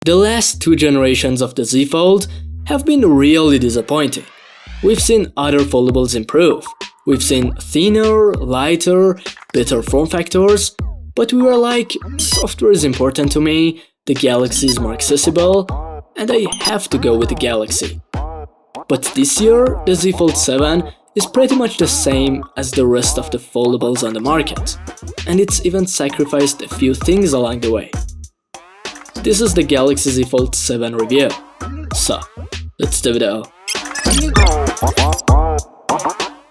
The last two generations of the Z Fold have been really disappointing. We've seen other foldables improve. We've seen thinner, lighter, better form factors, but we were like, software is important to me, the Galaxy is more accessible, and I have to go with the Galaxy. But this year, the Z Fold 7 is pretty much the same as the rest of the foldables on the market, and it's even sacrificed a few things along the way. This is the Galaxy Z Fold 7 review, so let's do it all.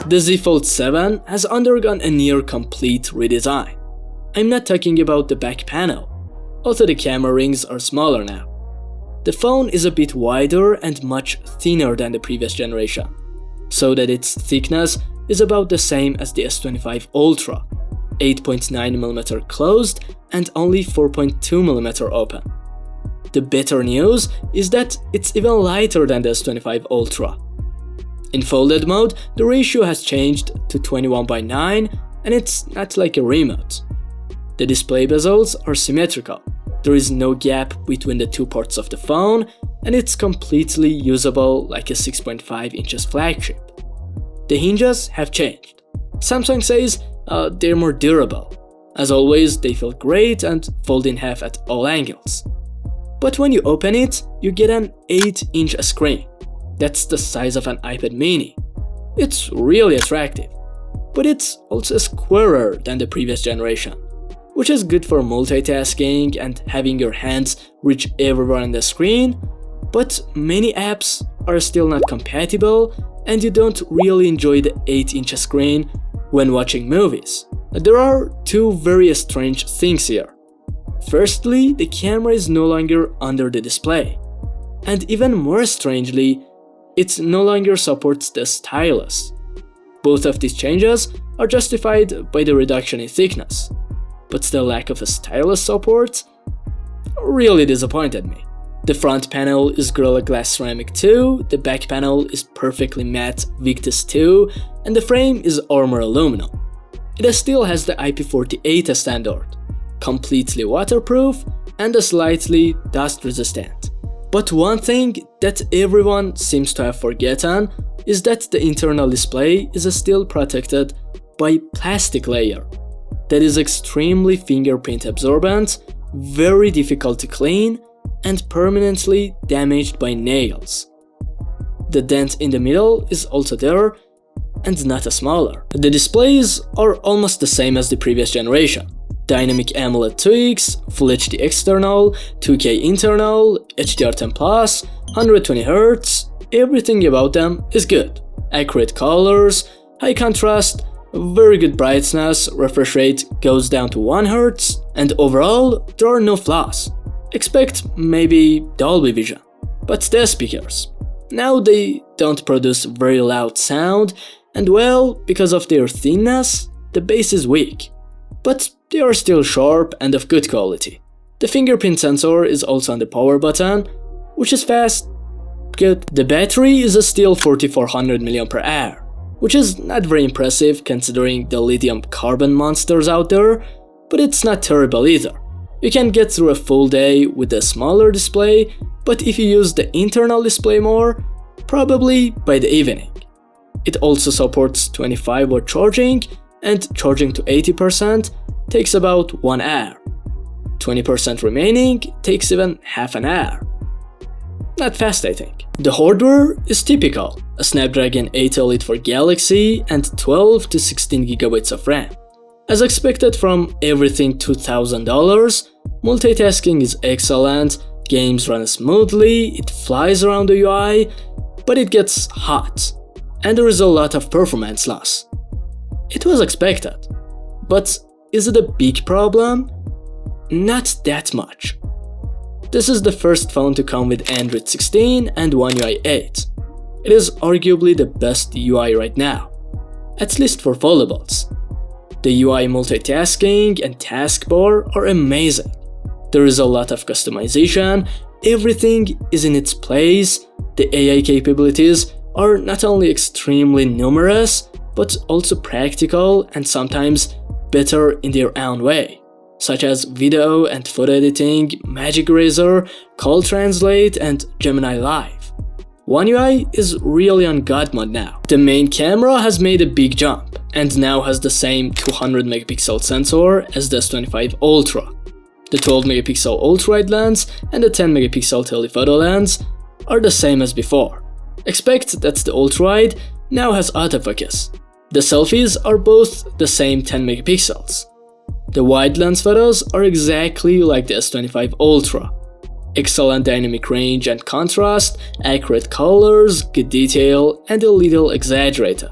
The Z Fold 7 has undergone a near complete redesign. I'm not talking about the back panel, although the camera rings are smaller now. The phone is a bit wider and much thinner than the previous generation, so that its thickness is about the same as the S25 Ultra, 8.9mm closed and only 4.2mm open. The better news is that it's even lighter than the S25 Ultra. In folded mode, the ratio has changed to 21:9 and it's not like a remote. The display bezels are symmetrical, there is no gap between the two parts of the phone, and it's completely usable like a 6.5 inches flagship. The hinges have changed. Samsung says they're more durable. As always, they feel great and fold in half at all angles. But when you open it, you get an 8-inch screen. That's the size of an iPad mini. It's really attractive, but it's also squarer than the previous generation, which is good for multitasking and having your hands reach everywhere on the screen, but many apps are still not compatible and you don't really enjoy the 8-inch screen when watching movies. There are two very strange things here. Firstly, the camera is no longer under the display, and even more strangely, it no longer supports the stylus. Both of these changes are justified by the reduction in thickness, but the lack of a stylus support really disappointed me. The front panel is Gorilla Glass Ceramic 2, the back panel is perfectly matte Victus 2, and the frame is Armor Aluminum. It still has the IP48 standard, completely waterproof and slightly dust resistant. But one thing that everyone seems to have forgotten is that the internal display is still protected by plastic layer that is extremely fingerprint absorbent, very difficult to clean, and permanently damaged by nails. The dent in the middle is also there and not smaller. The displays are almost the same as the previous generation. Dynamic AMOLED tweaks, Full HD external, 2K internal, HDR10+, 120Hz, everything about them is good. Accurate colors, high contrast, very good brightness, refresh rate goes down to 1 Hz, and overall there are no flaws. Expect maybe Dolby Vision. But the speakers. Now they don't produce very loud sound, and well, because of their thinness, the bass is weak. But they are still sharp and of good quality. The fingerprint sensor is also on the power button, which is fast, good. The battery is still 4400 mAh, which is not very impressive considering the lithium carbon monsters out there, but it's not terrible either. You can get through a full day with a smaller display, but if you use the internal display more, probably by the evening. It also supports 25W charging, and charging to 80% takes about 1 hour. 20% remaining takes even half an hour. Not fast, I think. The hardware is typical, a Snapdragon 8 Elite for Galaxy and 12 to 16GB of RAM. As expected from everything $2,000, multitasking is excellent, games run smoothly, it flies around the UI, but it gets hot, and there is a lot of performance loss. It was expected, but is it a big problem? Not that much. This is the first phone to come with Android 16 and One UI 8. It is arguably the best UI right now, at least for foldables. The UI multitasking and taskbar are amazing. There is a lot of customization, everything is in its place, the AI capabilities are not only extremely numerous, but also practical and sometimes better in their own way. such as video and photo editing, Magic Eraser, Call Translate, and Gemini Live. One UI is really on God mode now. The main camera has made a big jump and now has the same 200 megapixel sensor as the S25 Ultra. The 12 megapixel ultra-wide lens and the 10 megapixel telephoto lens are the same as before. Except that the ultra-wide now has autofocus. The selfies are both the same 10 megapixels. The wide lens photos are exactly like the S25 Ultra. Excellent dynamic range and contrast, accurate colors, good detail, and a little exaggerated.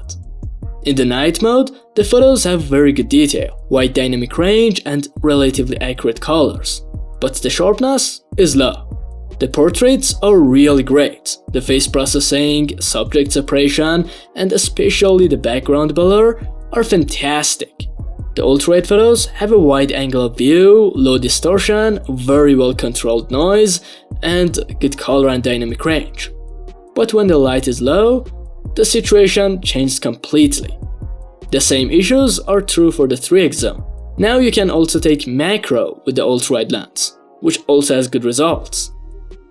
In the night mode, the photos have very good detail, wide dynamic range, and relatively accurate colors. But the sharpness is low. The portraits are really great. The face processing, subject separation, and especially the background blur are fantastic. The ultra-wide photos have a wide angle of view, low distortion, very well controlled noise, and good color and dynamic range. But when the light is low, the situation changes completely. The same issues are true for the 3x zoom. Now you can also take macro with the ultra-wide lens, which also has good results.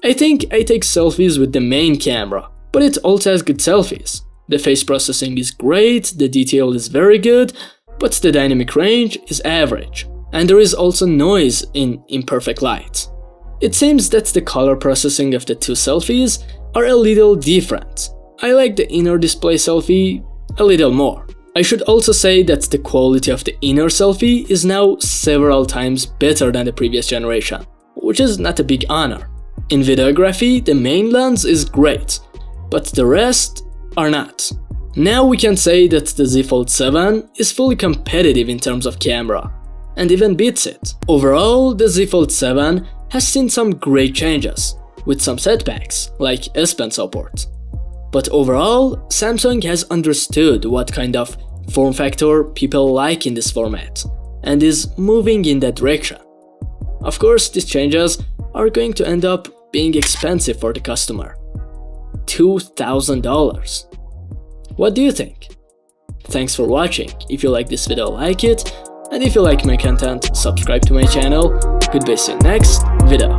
I think I take selfies with the main camera, but it also has good selfies. The face processing is great, the detail is very good, but the dynamic range is average, and there is also noise in imperfect light. It seems that the color processing of the two selfies are a little different. I like the inner display selfie a little more. I should also say that the quality of the inner selfie is now several times better than the previous generation, which is not a big honor. In videography, the main lens is great, but the rest are not. Now we can say that the Z Fold 7 is fully competitive in terms of camera, and even beats it. Overall, the Z Fold 7 has seen some great changes, with some setbacks, like S Pen support. But overall, Samsung has understood what kind of form factor people like in this format, and is moving in that direction. Of course, these changes are going to end up being expensive for the customer. $2,000. What do you think? Thanks for watching. If you like this video, like it, and if you like my content, subscribe to my channel. Goodbye, see you next video.